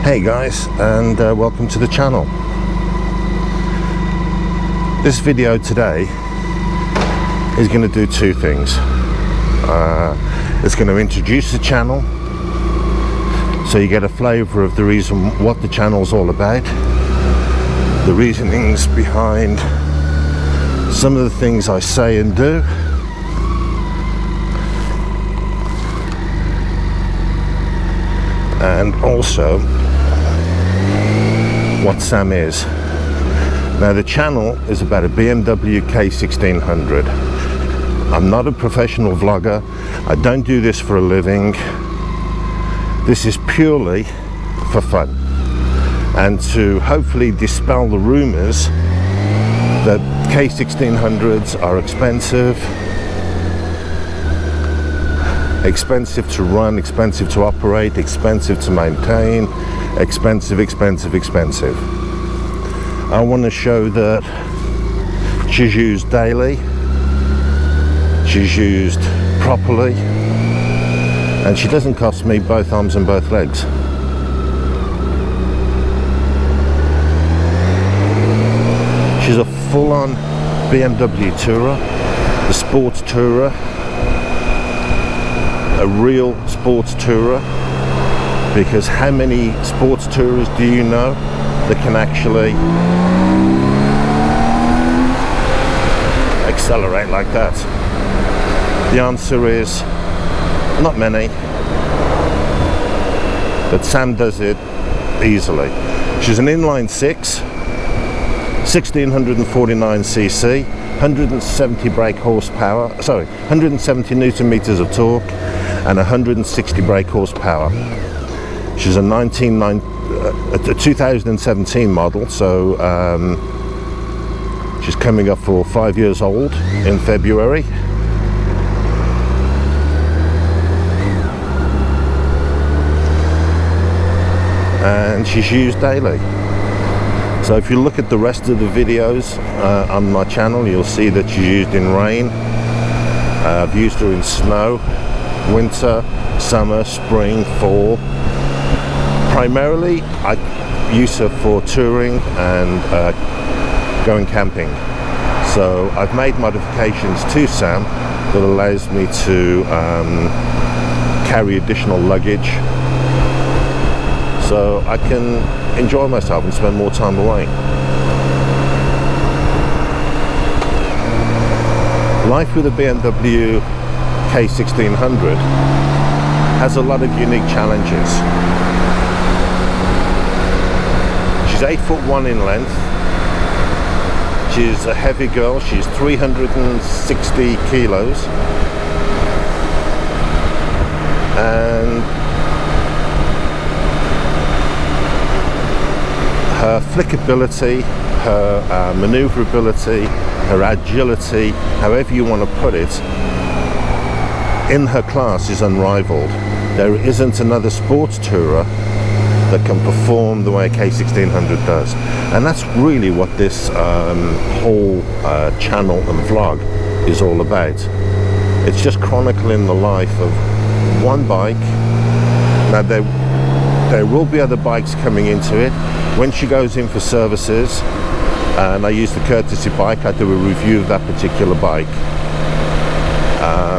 Hey guys, and welcome to the channel. This video today is going to do two things. It's going to introduce the channel so you get a flavour of the reason what the channel's all about, the reasonings behind some of the things I say and do, and also what Sam is. Now, the channel is about a BMW K1600. I'm not a professional vlogger. I don't do this for a living. This is purely for fun and to hopefully dispel the rumours that K1600s are expensive to run, expensive to operate, expensive to maintain, expensive. I want to show that she's used daily, she's used properly, and she doesn't cost me both arms and both legs. She's a full-on BMW tourer, the sports tourer, a real sports tourer, because how many sports tourers do you know that can actually accelerate like that? The answer is not many, but Sam does it easily. She's an inline six, 1649cc, 170 brake horsepower, 170 newton meters of torque, and 160 brake horsepower. She's a 2017 model, so she's coming up for 5 years old in February. And she's used daily. So if you look at the rest of the videos on my channel, you'll see that she's used in rain. I've used her in snow, winter, summer, spring, fall. Primarily, I use her for touring and going camping. So I've made modifications to Sam that allows me to carry additional luggage, so I can enjoy myself and spend more time away. Life with a BMW K1600 has a lot of unique challenges. She's 8'1" in length. She's a heavy girl. She's 360 kilos. And her flickability, her maneuverability, her agility, however you want to put it, in her class is unrivaled. There isn't another sports tourer that can perform the way a K1600 does, and that's really what this whole channel and vlog is all about. It's just chronicling the life of one bike. Now there will be other bikes coming into it. When she goes in for services and I use the courtesy bike, I do a review of that particular bike.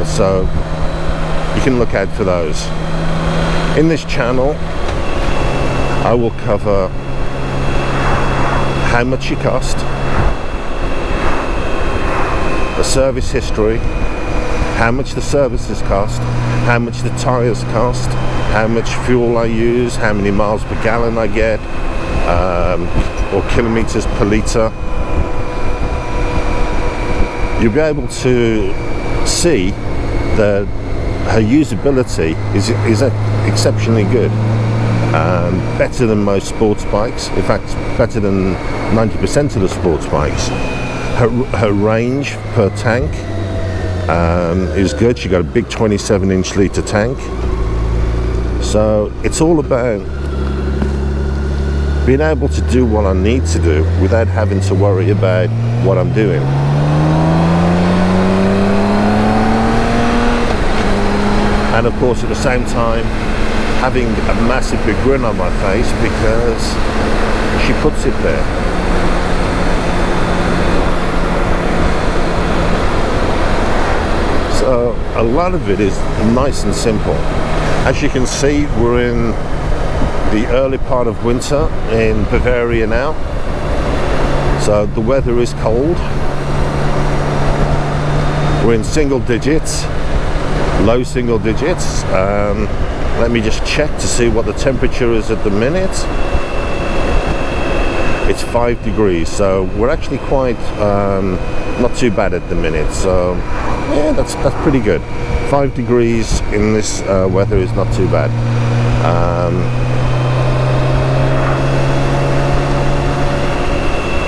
So you can look out for those. In this channel, I will cover how much she cost, the service history, how much the services cost, how much the tyres cost, how much fuel I use, how many miles per gallon I get, or kilometers per litre. You'll be able to see that her usability is exceptionally good, better than most sports bikes. In fact, better than 90% of the sports bikes. Her range per tank is good. She got a big 27-inch litre tank. So it's all about being able to do what I need to do without having to worry about what I'm doing. And of course, at the same time, having a massive big grin on my face because she puts it there. So a lot of it is nice and simple. As you can see, we're in the early part of winter in Bavaria now, so the weather is cold. We're in single digits, low single digits. Let me just check to see what the temperature is at the minute. It's 5 degrees, so we're actually quite not too bad at the minute. So yeah, that's pretty good. 5 degrees in this weather is not too bad.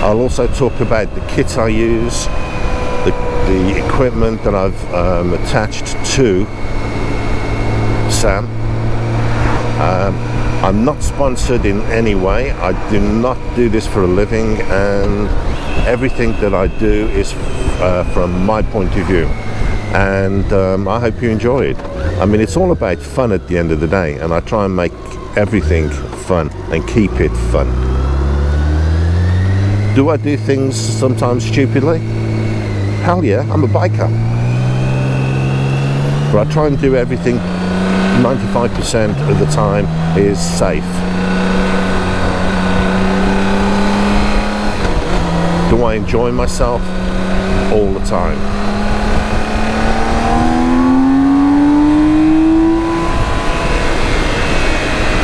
I'll also talk about the kit I use, the equipment that I've attached to Sam. I'm not sponsored in any way. I do not do this for a living, and everything that I do is from my point of view. And I hope you enjoy it. I mean, it's all about fun at the end of the day, and I try and make everything fun and keep it fun. Do I do things sometimes stupidly? Hell yeah, I'm a biker. But I try and do everything 95% of the time is safe. Do I enjoy myself? All the time.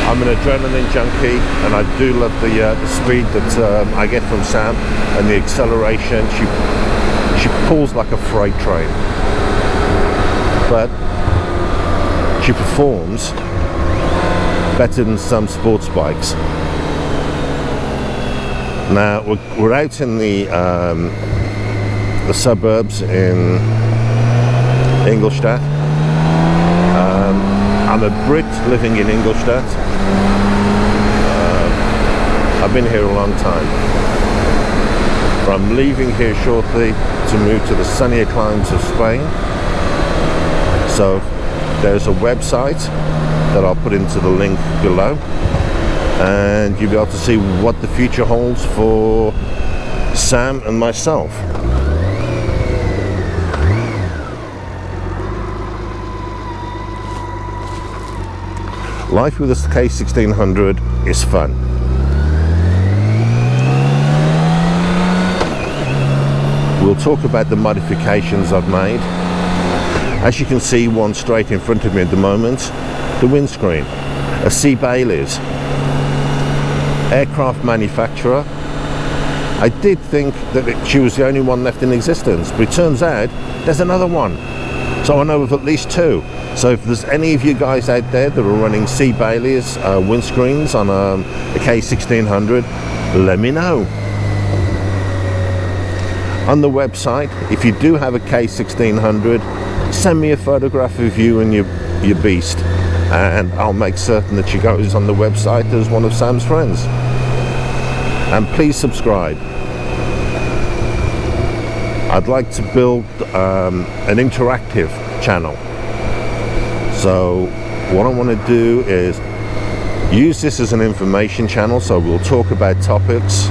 I'm an adrenaline junkie, and I do love the speed that I get from Sam, and the acceleration. She pulls like a freight train, but she performs better than some sports bikes. Now we're out in the suburbs in Ingolstadt. I'm a Brit living in Ingolstadt. I've been here a long time, but I'm leaving here shortly to move to the sunnier climes of Spain. So there's a website that I'll put into the link below, and you'll be able to see what the future holds for Sam and myself. Life with a K1600 is fun. We'll talk about the modifications I've made. As you can see, one straight in front of me at the moment, the windscreen, a C. Bailey's, aircraft manufacturer. I did think that she was the only one left in existence, but it turns out there's another one. So I know of at least two. So if there's any of you guys out there that are running C. Bailey's windscreens on a K1600, let me know. On the website, if you do have a K1600, send me a photograph of you and your beast, and I'll make certain that she goes on the website as one of Sam's friends. And please subscribe. I'd like to build an interactive channel. So what I want to do is use this as an information channel, so we'll talk about topics